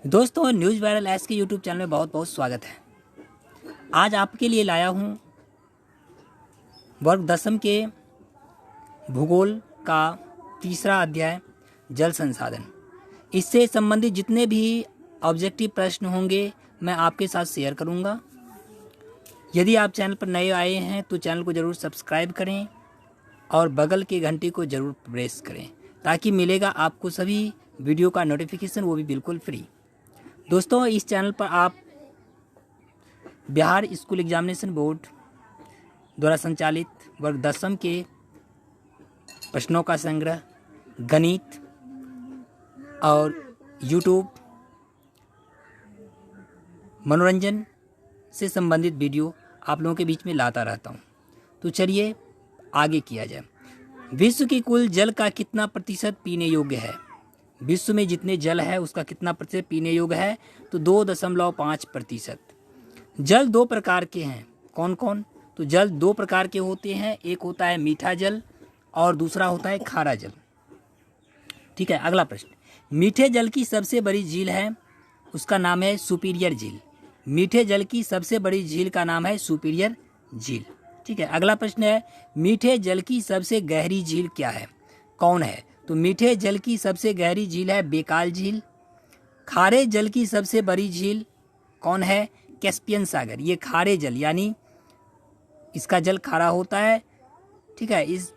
दोस्तों, news viral S के YouTube channel में बहुत बहुत स्वागत है। आज आपके लिए लाया हूँ वर्ग 10वीं के भूगोल का तीसरा अध्याय जल संसाधन। इससे संबंधित जितने भी ऑब्जेक्टिव प्रश्न होंगे मैं आपके साथ शेयर करूँगा। यदि आप चैनल पर नए आए हैं तो चैनल को ज़रूर सब्सक्राइब करें और बगल के घंटी को ज़रूर प्रेस करें ताकि मिलेगा आपको सभी वीडियो का नोटिफिकेशन, वो भी बिल्कुल फ्री। दोस्तों, इस चैनल पर आप बिहार स्कूल एग्जामिनेशन बोर्ड द्वारा संचालित वर्ग 10वीं के प्रश्नों का संग्रह, गणित और यूट्यूब मनोरंजन से संबंधित वीडियो आप लोगों के बीच में लाता रहता हूं। तो चलिए आगे किया जाए। विश्व की कुल जल का कितना प्रतिशत पीने योग्य है? विश्व में जितने जल है उसका कितना प्रतिशत पीने योग्य है? तो 2.5%। जल दो प्रकार के हैं। कौन कौन? तो जल दो प्रकार के होते हैं। एक होता है मीठा जल और दूसरा होता है खारा जल। ठीक है, अगला प्रश्न। मीठे जल की सबसे बड़ी झील है, उसका नाम है सुपीरियर झील। मीठे जल की सबसे बड़ी झील का नाम है सुपीरियर झील। ठीक है, अगला प्रश्न है, मीठे जल की सबसे गहरी झील क्या है? कौन है? तो मीठे जल की सबसे गहरी झील है बेकाल झील। खारे जल की सबसे बड़ी झील कौन है? कैस्पियन सागर। ये खारे जल यानी इसका जल खारा होता है। ठीक है, इस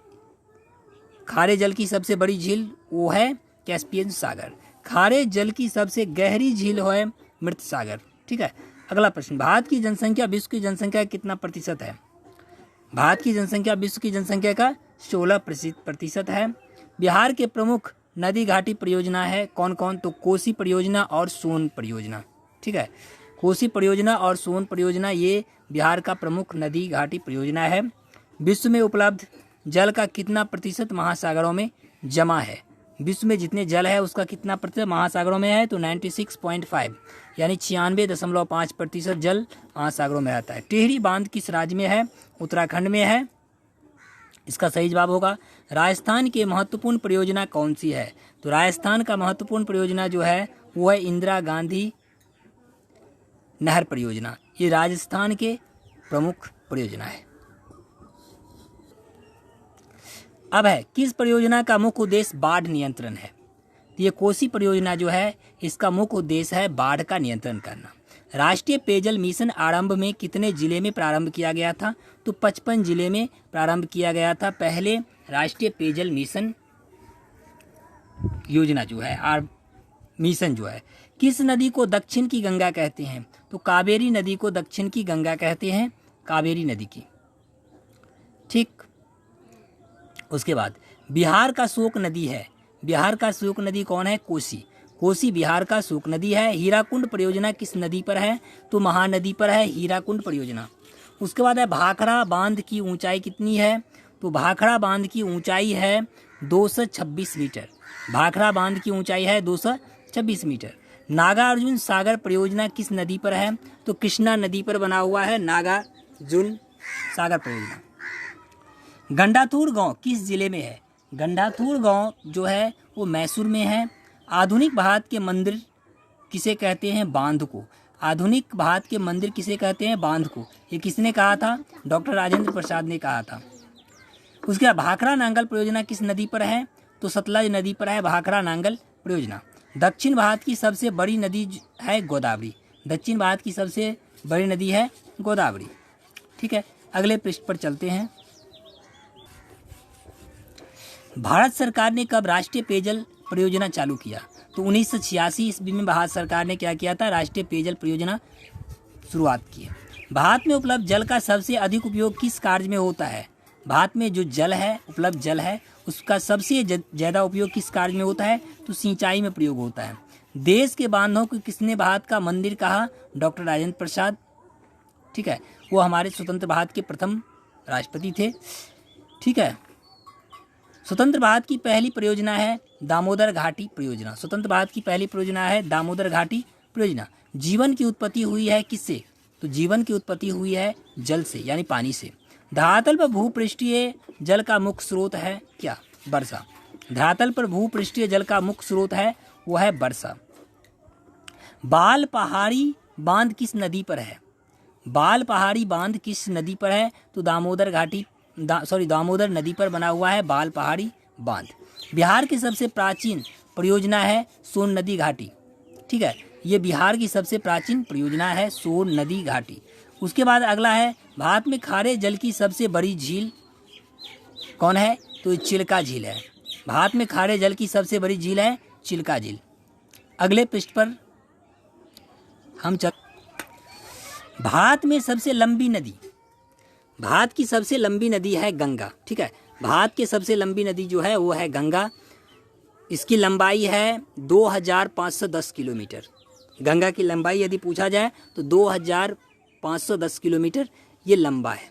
खारे जल की सबसे बड़ी झील वो है कैस्पियन सागर। खारे जल की सबसे गहरी झील है मृत सागर। ठीक है, अगला प्रश्न। भारत की जनसंख्या विश्व की जनसंख्या का कितना प्रतिशत है? भारत की जनसंख्या विश्व की जनसंख्या का 16% है। बिहार के प्रमुख नदी घाटी परियोजना है कौन कौन? तो कोसी परियोजना और सोन परियोजना। ठीक है, कोसी परियोजना और सोन परियोजना ये बिहार का प्रमुख नदी घाटी परियोजना है। विश्व में उपलब्ध जल का कितना प्रतिशत महासागरों में जमा है? विश्व में जितने जल है उसका कितना प्रतिशत महासागरों में है? तो 96.5 यानी 96.5% जल महासागरों में रहता है। टिहरी बांध किस राज्य में है? उत्तराखंड में है। इसका सही जवाब होगा। राजस्थान की महत्वपूर्ण परियोजना कौन सी है? तो राजस्थान का महत्वपूर्ण परियोजना जो है वो है इंदिरा गांधी नहर परियोजना। ये राजस्थान के प्रमुख परियोजना है। अब है, किस परियोजना का मुख्य उद्देश्य बाढ़ नियंत्रण है? तो ये कोसी परियोजना जो है इसका मुख्य उद्देश्य है बाढ़ का नियंत्रण करना। राष्ट्रीय पेयजल मिशन आरंभ में कितने जिले में प्रारंभ किया गया था? तो 55 जिले में प्रारंभ किया गया था पहले राष्ट्रीय पेयजल मिशन योजना जो है मिशन जो है। किस नदी को दक्षिण की गंगा कहते हैं? तो कावेरी नदी को दक्षिण की गंगा कहते हैं, कावेरी नदी की। ठीक, उसके बाद बिहार का शोक नदी है। बिहार का शोक नदी कौन है? कोसी। कोसी बिहार का शोक नदी है। हीराकुंड परियोजना किस नदी पर है? तो महानदी पर है हीराकुंड परियोजना। उसके बाद है, भाखड़ा बांध की ऊंचाई कितनी है? तो भाखड़ा बांध की ऊंचाई है 226 मीटर। भाखड़ा बांध की ऊंचाई है 226 मीटर। नागार्जुन सागर परियोजना किस नदी पर है? तो कृष्णा नदी पर बना हुआ है नागार्जुन सागर परियोजना। गंडाथूर गांव किस जिले में है? गंडाथूर गांव जो है वो मैसूर में है। आधुनिक भारत के मंदिर किसे कहते हैं? बांध को। आधुनिक भारत के मंदिर किसे कहते हैं? बांध को। ये किसने कहा था? डॉक्टर राजेंद्र प्रसाद ने कहा था। उसके बाद भाखड़ा नांगल परियोजना किस नदी पर है? तो सतलज नदी पर है भाखड़ा नांगल परियोजना। दक्षिण भारत की सबसे बड़ी नदी है गोदावरी। दक्षिण भारत की सबसे बड़ी नदी है गोदावरी। ठीक है, अगले पृष्ठ पर चलते हैं। भारत सरकार ने कब राष्ट्रीय पेयजल परियोजना चालू किया? तो 1986 ईस्वी में भारत सरकार ने क्या किया था? राष्ट्रीय पेयजल परियोजना शुरुआत की। भारत में उपलब्ध जल का सबसे अधिक उपयोग किस कार्य में होता है? भारत में जो जल है, उपलब्ध जल है, उसका सबसे ज़्यादा उपयोग किस कार्य में होता है? तो सिंचाई में प्रयोग होता है। देश के बांधों को किसने भारत का मंदिर कहा? डॉक्टर राजेंद्र प्रसाद। ठीक है, वो हमारे स्वतंत्र भारत के प्रथम राष्ट्रपति थे। ठीक है, स्वतंत्र भारत की पहली परियोजना है दामोदर घाटी परियोजना। स्वतंत्र भारत की पहली परियोजना है दामोदर घाटी परियोजना। जीवन की उत्पत्ति हुई है किससे? तो जीवन की उत्पत्ति हुई है जल से यानी पानी से। धरातल पर भूपृष्ठीय जल का मुख्य स्रोत है क्या? वर्षा। धरातल पर भूपृष्ठीय जल का मुख्य स्रोत है वो है वर्षा। बाल पहाड़ी बांध किस नदी पर है? बाल पहाड़ी बांध किस नदी पर है? तो दामोदर दामोदर नदी पर बना हुआ है बाल पहाड़ी बांध। बिहार की सबसे प्राचीन परियोजना है सोन नदी घाटी। ठीक है, ये बिहार की सबसे प्राचीन परियोजना है सोन नदी घाटी। उसके बाद अगला है भारत में खारे जल की सबसे बड़ी झील कौन है? तो चिल्का झील है। भारत में खारे जल की सबसे बड़ी झील है चिल्का झील। अगले पृष्ठ पर हम भारत में सबसे लंबी नदी, भारत की सबसे लंबी नदी है गंगा। ठीक है, भारत की सबसे लंबी नदी जो है वो है गंगा। इसकी लंबाई है 2510 किलोमीटर। गंगा की लंबाई यदि पूछा जाए तो 2510 किलोमीटर ये लंबा है।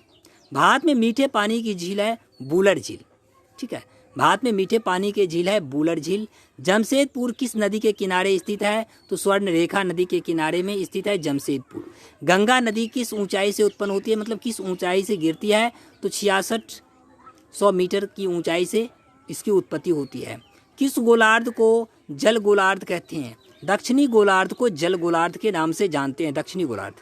भारत में मीठे पानी की झील है बूलर झील। ठीक है, भारत में मीठे पानी की झील है बूलर झील। जमशेदपुर किस नदी के किनारे स्थित है? तो स्वर्ण रेखा नदी के किनारे में स्थित है जमशेदपुर। गंगा नदी किस ऊंचाई से उत्पन्न होती है, मतलब किस ऊंचाई से गिरती है? तो 6600 मीटर की ऊंचाई से इसकी उत्पत्ति होती है। किस गोलार्ध को जल गोलार्ध कहते हैं? दक्षिणी गोलार्ध को जल गोलार्ध के नाम से जानते हैं, दक्षिणी गोलार्ध।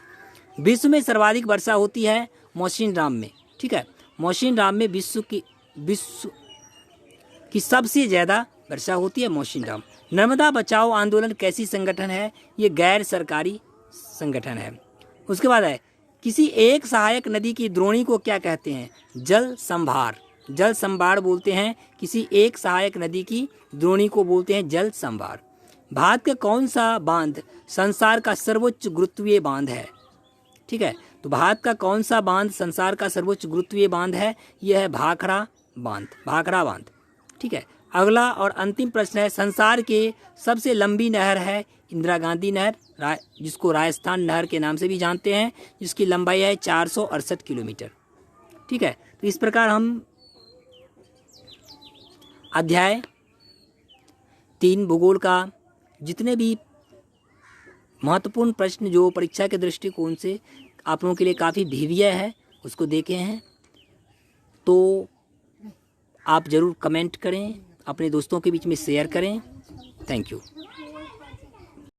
विश्व में सर्वाधिक वर्षा होती है मौसिनराम में। ठीक है, मौसिनराम में विश्व की सबसे ज़्यादा वर्षा होती है मौसिनराम। नर्मदा बचाओ आंदोलन कैसी संगठन है? ये गैर सरकारी संगठन है। उसके बाद है किसी एक सहायक नदी की द्रोणी को क्या कहते हैं? जल संभार। जल संभार बोलते हैं। किसी एक सहायक नदी की द्रोणी को बोलते हैं जल संभार। भारत का कौन सा बांध संसार का सर्वोच्च गुरुत्वीय बांध है? ठीक है, तो भारत का कौन सा बांध संसार का सर्वोच्च गुरुत्वीय बांध है? यह है भाखड़ा बांध, भाखड़ा बांध। ठीक है, अगला और अंतिम प्रश्न है संसार के सबसे लंबी नहर है इंदिरा गांधी नहर, जिसको राजस्थान नहर के नाम से भी जानते हैं, जिसकी लंबाई है 468 किलोमीटर। ठीक है, तो इस प्रकार हम अध्याय 3 भूगोल का जितने भी महत्वपूर्ण प्रश्न जो परीक्षा के दृष्टिकोण से आप लोगों के लिए काफ़ी भिविया है उसको देखे हैं। तो आप ज़रूर कमेंट करें, अपने दोस्तों के बीच में शेयर करें। Thank you.